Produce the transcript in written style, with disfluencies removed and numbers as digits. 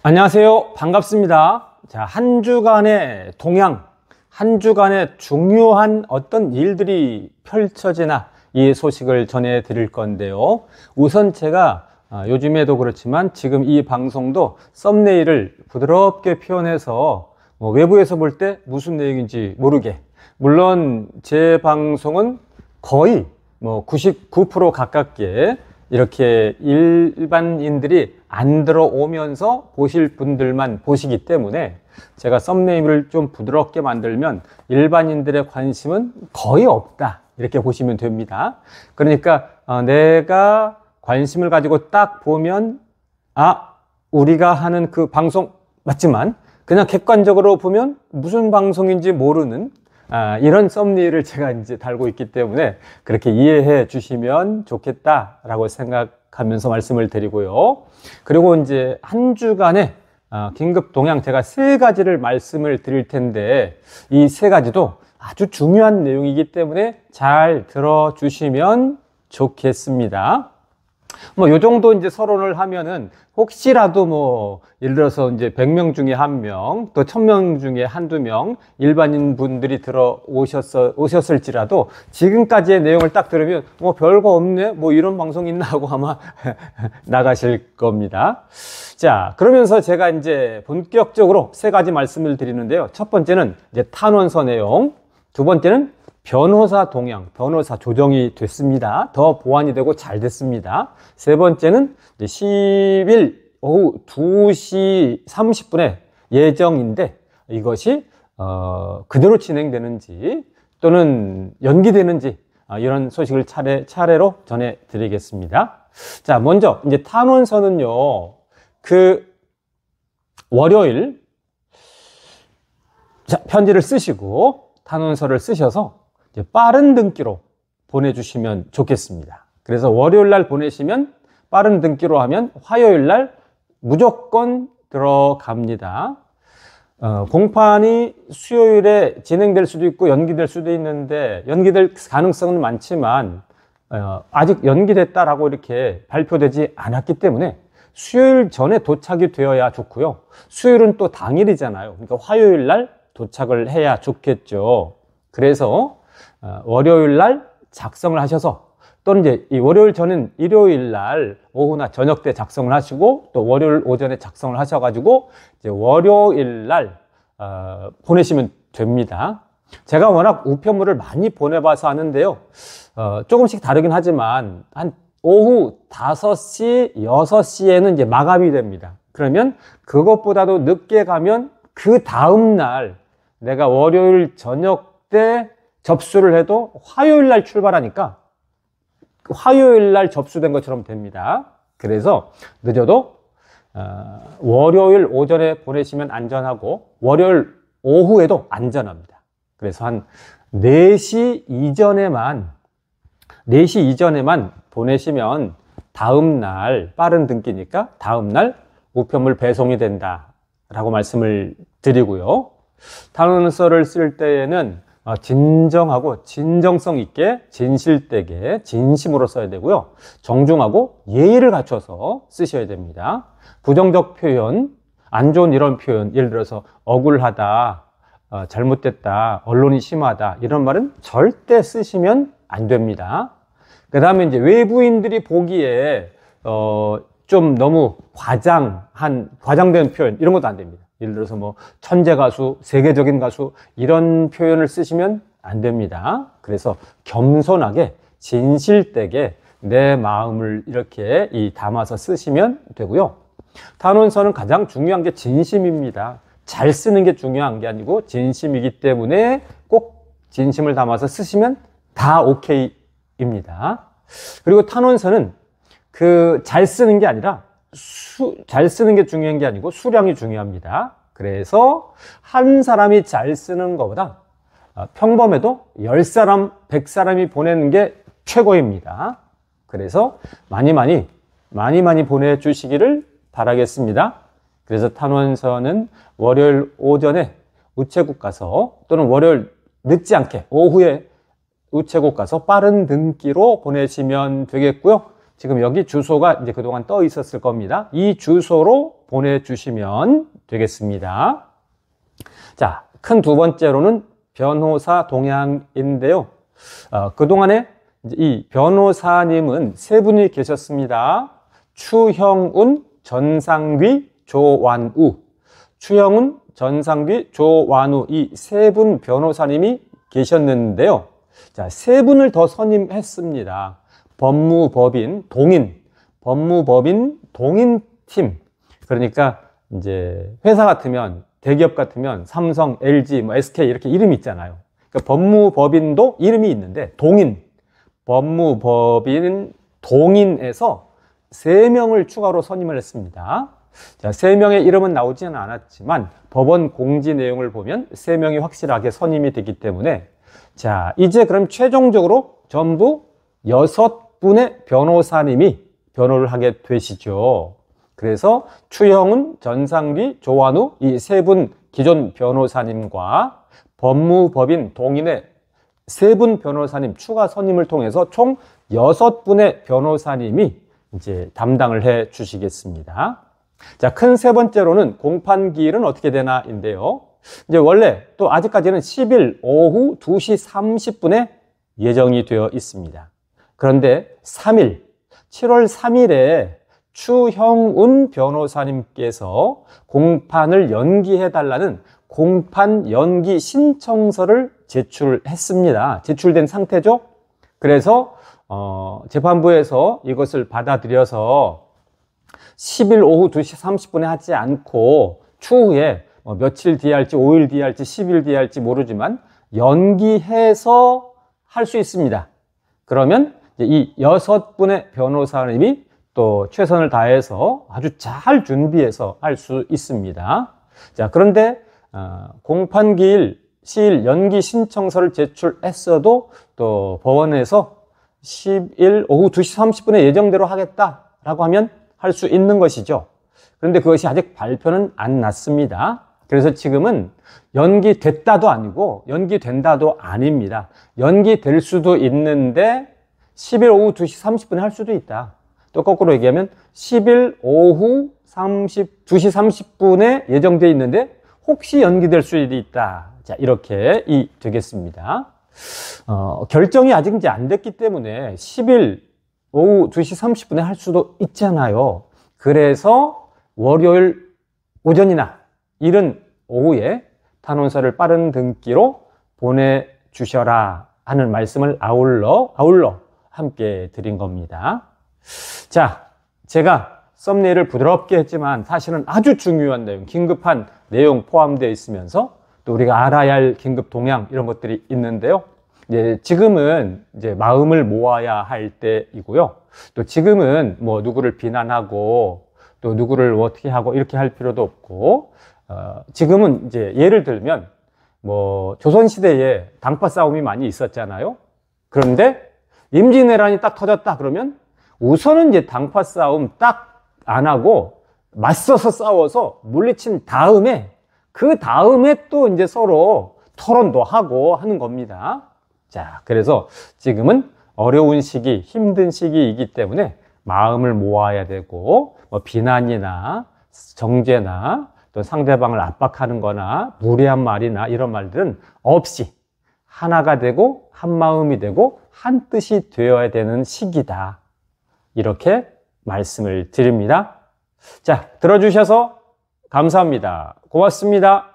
안녕하세요. 반갑습니다. 자, 한 주간의 동향, 한 주간의 중요한 어떤 일들이 펼쳐지나 이 소식을 전해 드릴 건데요. 우선 제가 요즘에도 그렇지만 지금 이 방송도 썸네일을 부드럽게 표현해서 외부에서 볼 때 무슨 내용인지 모르게, 물론 제 방송은 거의 99% 가깝게 이렇게 일반인들이 안 들어오면서 보실 분들만 보시기 때문에 제가 썸네일을 좀 부드럽게 만들면 일반인들의 관심은 거의 없다, 이렇게 보시면 됩니다. 그러니까 내가 관심을 가지고 딱 보면 우리가 하는 그 방송 맞지만 그냥 객관적으로 보면 무슨 방송인지 모르는 이런 썸네일을 제가 이제 달고 있기 때문에 그렇게 이해해 주시면 좋겠다라고 생각하면서 말씀을 드리고요. 그리고 이제 한 주간의 긴급 동향, 제가 세 가지를 말씀을 드릴 텐데 이 세 가지도 아주 중요한 내용이기 때문에 잘 들어주시면 좋겠습니다. 요 정도 이제 서론을 하면은 혹시라도 예를 들어서 이제 100명 중에 1명, 또 1000명 중에 한두 명 일반인 분들이 오셨을지라도 지금까지의 내용을 딱 들으면 별거 없네, 이런 방송 있나 하고 아마 나가실 겁니다. 자, 그러면서 제가 이제 본격적으로 세 가지 말씀을 드리는데요. 첫 번째는 이제 탄원서 내용, 두 번째는 변호사 동향, 변호사 조정이 됐습니다. 더 보완이 되고 잘 됐습니다. 세 번째는 이제 10일 오후 2시 30분에 예정인데 이것이 그대로 진행되는지 또는 연기되는지 이런 소식을 차례로 전해드리겠습니다. 자, 먼저 이제 탄원서는요, 월요일 편지를 쓰시고 탄원서를 쓰셔서 빠른 등기로 보내주시면 좋겠습니다. 그래서 월요일 날 보내시면 빠른 등기로 하면 화요일 날 무조건 들어갑니다. 공판이 수요일에 진행될 수도 있고 연기될 수도 있는데 연기될 가능성은 많지만 아직 연기됐다라고 이렇게 발표되지 않았기 때문에 수요일 전에 도착이 되어야 좋고요. 수요일은 또 당일이잖아요. 그러니까 화요일 날 도착을 해야 좋겠죠. 그래서 월요일 날 작성을 하셔서 또는 이제 이 월요일 전엔 일요일 날 오후나 저녁 때 작성을 하시고 또 월요일 오전에 작성을 하셔가지고 이제 월요일 날 보내시면 됩니다. 제가 워낙 우편물을 많이 보내봐서 아는데요. 조금씩 다르긴 하지만 한 오후 5시, 6시에는 이제 마감이 됩니다. 그러면 그것보다도 늦게 가면 그 다음 날 내가 월요일 저녁 때 접수를 해도 화요일 날 출발하니까 화요일 날 접수된 것처럼 됩니다. 그래서 늦어도 월요일 오전에 보내시면 안전하고 월요일 오후에도 안전합니다. 그래서 한 4시 이전에만 보내시면 다음 날 빠른 등기니까 다음 날 우편물 배송이 된다라고 말씀을 드리고요. 탄원서를 쓸 때에는 진정하고 진정성 있게 진실되게 진심으로 써야 되고요. 정중하고 예의를 갖춰서 쓰셔야 됩니다. 부정적 표현, 안 좋은 이런 표현, 예를 들어서 억울하다, 잘못됐다, 언론이 심하다, 이런 말은 절대 쓰시면 안 됩니다. 그 다음에 이제 외부인들이 보기에 좀 너무 과장된 표현, 이런 것도 안 됩니다. 예를 들어서 천재 가수, 세계적인 가수, 이런 표현을 쓰시면 안 됩니다. 그래서 겸손하게 진실되게 내 마음을 이렇게 담아서 쓰시면 되고요. 탄원서는 가장 중요한 게 진심입니다. 잘 쓰는 게 중요한 게 아니고 진심이기 때문에 꼭 진심을 담아서 쓰시면 다 오케이입니다. 그리고 탄원서는 잘 쓰는 게 아니라 잘 쓰는 게 중요한 게 아니고 수량이 중요합니다. 그래서 한 사람이 잘 쓰는 것보다 평범해도 10사람, 100사람이 보내는 게 최고입니다. 그래서 많이 보내주시기를 바라겠습니다. 그래서 탄원서는 월요일 오전에 우체국 가서 또는 월요일 늦지 않게 오후에 우체국 가서 빠른 등기로 보내시면 되겠고요. 지금 여기 주소가 이제 그동안 떠 있었을 겁니다. 이 주소로 보내주시면 되겠습니다. 자, 큰 두 번째로는 변호사 동향인데요. 그동안에 이 변호사님은 세 분이 계셨습니다. 추형운, 전상귀, 조완우. 추형운, 전상귀, 조완우 이 세 분 변호사님이 계셨는데요. 자, 세 분을 더 선임했습니다. 법무법인 동인팀. 그러니까 이제 회사 같으면 대기업 같으면 삼성, LG, SK 이렇게 이름이 있잖아요. 그러니까 법무법인도 이름이 있는데 법무법인 동인에서 3명을 추가로 선임을 했습니다. 자, 3명의 이름은 나오지는 않았지만 법원 공지 내용을 보면 3명이 확실하게 선임이 되기 때문에 자, 이제 그럼 최종적으로 전부 6분의 변호사님이 변호를 하게 되시죠. 그래서 추형운, 전상귀, 조완우 이 세 분 기존 변호사님과 법무법인 동인의 3분 변호사님 추가 선임을 통해서 총 6분의 변호사님이 이제 담당을 해 주시겠습니다. 자, 큰 세 번째로는 공판기일은 어떻게 되나인데요. 이제 원래 또 아직까지는 10일 오후 2시 30분에 예정이 되어 있습니다. 그런데 7월 3일에 추형운 변호사님께서 공판을 연기해달라는 공판 연기 신청서를 제출했습니다. 제출된 상태죠. 그래서 재판부에서 이것을 받아들여서 10일 오후 2시 30분에 하지 않고 추후에 며칠 뒤에 할지 5일 뒤에 할지 10일 뒤에 할지 모르지만 연기해서 할 수 있습니다. 그러면 이 6분의 변호사님이 또 최선을 다해서 아주 잘 준비해서 할 수 있습니다. 자, 그런데 공판기일 시일 연기 신청서를 제출했어도 또 법원에서 10일 오후 2시 30분에 예정대로 하겠다라고 하면 할 수 있는 것이죠. 그런데 그것이 아직 발표는 안 났습니다. 그래서 지금은 연기됐다도 아니고 연기된다도 아닙니다. 연기될 수도 있는데 10일 오후 2시 30분에 할 수도 있다. 또 거꾸로 얘기하면 10일 오후 2시 30분에 예정되어 있는데 혹시 연기될 수도 있다. 자, 이렇게 되겠습니다. 결정이 아직 이제 안 됐기 때문에 10일 오후 2시 30분에 할 수도 있잖아요. 그래서 월요일 오전이나 이른 오후에 탄원서를 빠른 등기로 보내주셔라 하는 말씀을 아울러 함께 드린 겁니다. 자, 제가 썸네일을 부드럽게 했지만 사실은 아주 중요한 내용, 긴급한 내용 포함되어 있으면서 또 우리가 알아야 할 긴급 동향 이런 것들이 있는데요. 지금은 이제 마음을 모아야 할 때이고요. 또 지금은 뭐 누구를 비난하고 또 누구를 어떻게 하고 이렇게 할 필요도 없고, 지금은 이제 예를 들면 뭐 조선시대에 당파 싸움이 많이 있었잖아요. 그런데 임진왜란이 딱 터졌다 그러면 우선은 이제 당파 싸움 딱 안 하고 맞서서 싸워서 물리친 다음에 그 다음에 또 이제 서로 토론도 하고 하는 겁니다. 자, 그래서 지금은 어려운 시기, 힘든 시기이기 때문에 마음을 모아야 되고 뭐 비난이나 정죄나 또 상대방을 압박하는 거나 무례한 말이나 이런 말들은 없이 하나가 되고 한 마음이 되고 한 뜻이 되어야 되는 시기다. 이렇게 말씀을 드립니다. 자, 들어주셔서 감사합니다. 고맙습니다.